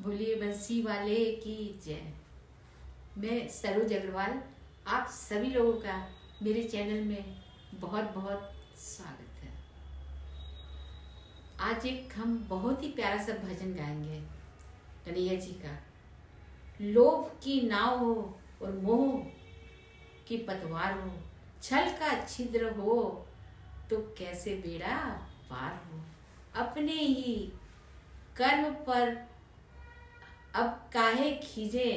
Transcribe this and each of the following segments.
बोलिए बंसी वाले की जय। मैं सरोज अग्रवाल, आप सभी लोगों का मेरे चैनल में बहुत बहुत स्वागत है। आज एक हम बहुत ही प्यारा सा भजन गाएंगे कन्हैया जी का। लोभ की नाव हो और मोह की पतवार हो, छल का छिद्र हो तो कैसे बेड़ा पार हो। अपने ही कर्म पर अब काहे खीजे,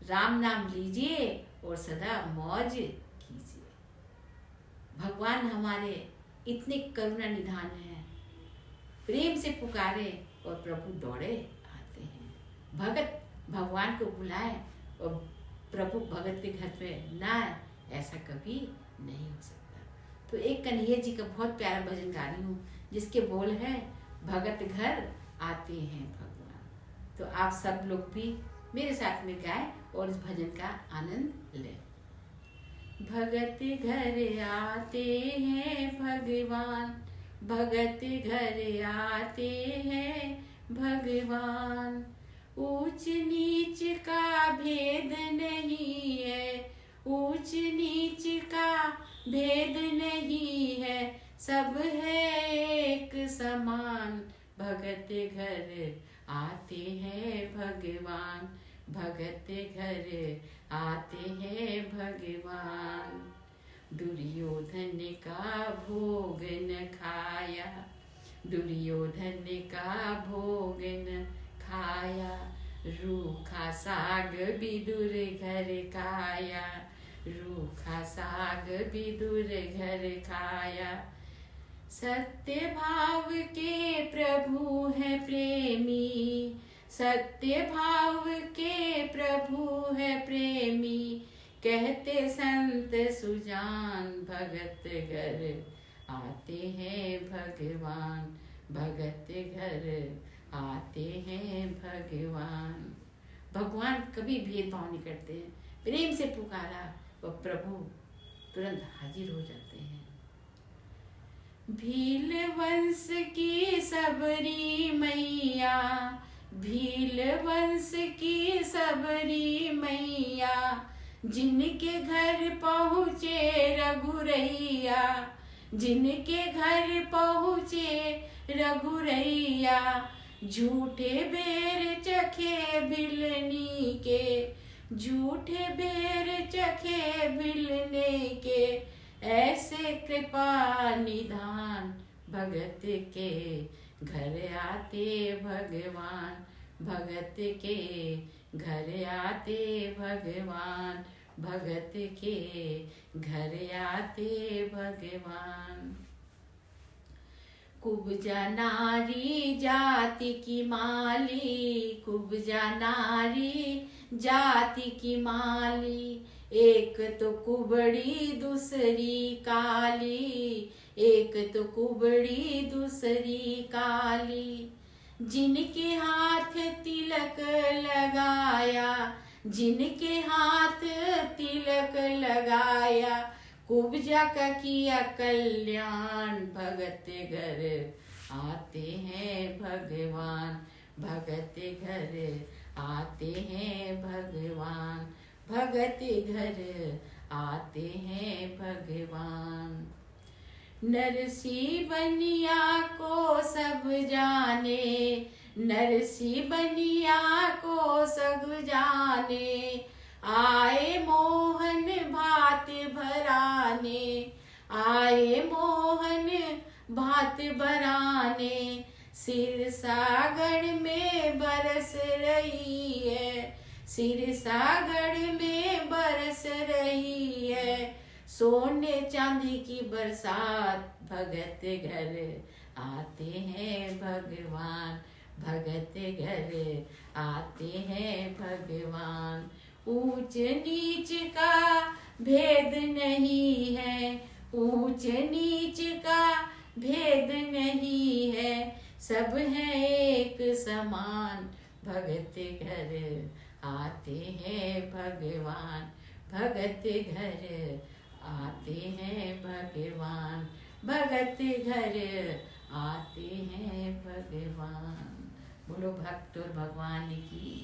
राम नाम लीजिए और सदा मौज कीजिए। भगवान हमारे इतने करुणा निधान हैं, प्रेम से पुकारे और प्रभु दौड़े आते हैं। भगत भगवान को बुलाए और प्रभु भगत के घर में ना आए, ऐसा कभी नहीं हो सकता। तो एक कन्हैया जी का बहुत प्यारा भजन गा रही हूँ, जिसके बोल है भगत घर आते हैं भगवान। तो आप सब लोग भी मेरे साथ में गाएं और इस भजन का आनंद लें। भगत घर आते हैं भगवान, भगत घर आते हैं भगवान। ऊंच नीच का भेद नहीं है, ऊंच नीच का भेद नहीं है, सब है एक समान। भगत घर आते हैं भगवान, भगत घर आते हैं भगवान। दुर्योधन का भोग न खाया, दुर्योधन का भोग न खाया, रूखा साग विदुर घर खाया, रूखा साग विदुर घर खाया। सत्य भाव के प्रभु है प्रेमी, सत्य भाव के प्रभु है प्रेमी, कहते संत सुजान। भगत घर आते हैं भगवान, भगत घर आते हैं भगवान। भगवान कभी भेदभाव नहीं करते हैं, प्रेम से पुकारा और प्रभु तुरंत हाजिर हो जाते हैं। भील वंश की सबरी मैया, भील वंश की सबरी मैया, जिनके घर पहुँचे रघुरैया, जिनके घर पहुँचे रघुरैया। झूठे बेर चखे बिलनी के, झूठे बेर चखे बिलने के, ऐसे कृपा निधान। भगत के घर आते भगवान, भगत के घर आते भगवान, भगत के घर आते भगवान। कुब्जा नारी जाति की माली, कुब्जा नारी जाति की माली, एक तो कुबड़ी दूसरी काली, एक तो कुबड़ी दूसरी काली। जिनके हाथ तिलक लगाया, जिनके हाथ तिलक लगाया, कुब्जा का किया कल्याण। भगत घर आते हैं भगवान, भगत घर आते हैं भगवान, भगत घर आते हैं भगवान। नरसी बनिया को सब जाने, नरसी बनिया को सब जाने, आए मोहन भात भराने, आए मोहन भात भराने। सिरसागढ़ में बरस रही है, सिरसागढ़ में बरस रही है, सोने चांदी की बरसात। भगत घर आते हैं भगवान, भगत घर आते हैं भगवान। ऊंच नीच का भेद नहीं है, ऊंच नीच का भेद नहीं है, सब है एक समान। भगत घर आते हैं भगवान, भगत घर आते हैं भगवान, भगत घर आते हैं भगवान। बोलो भक्त और भगवान की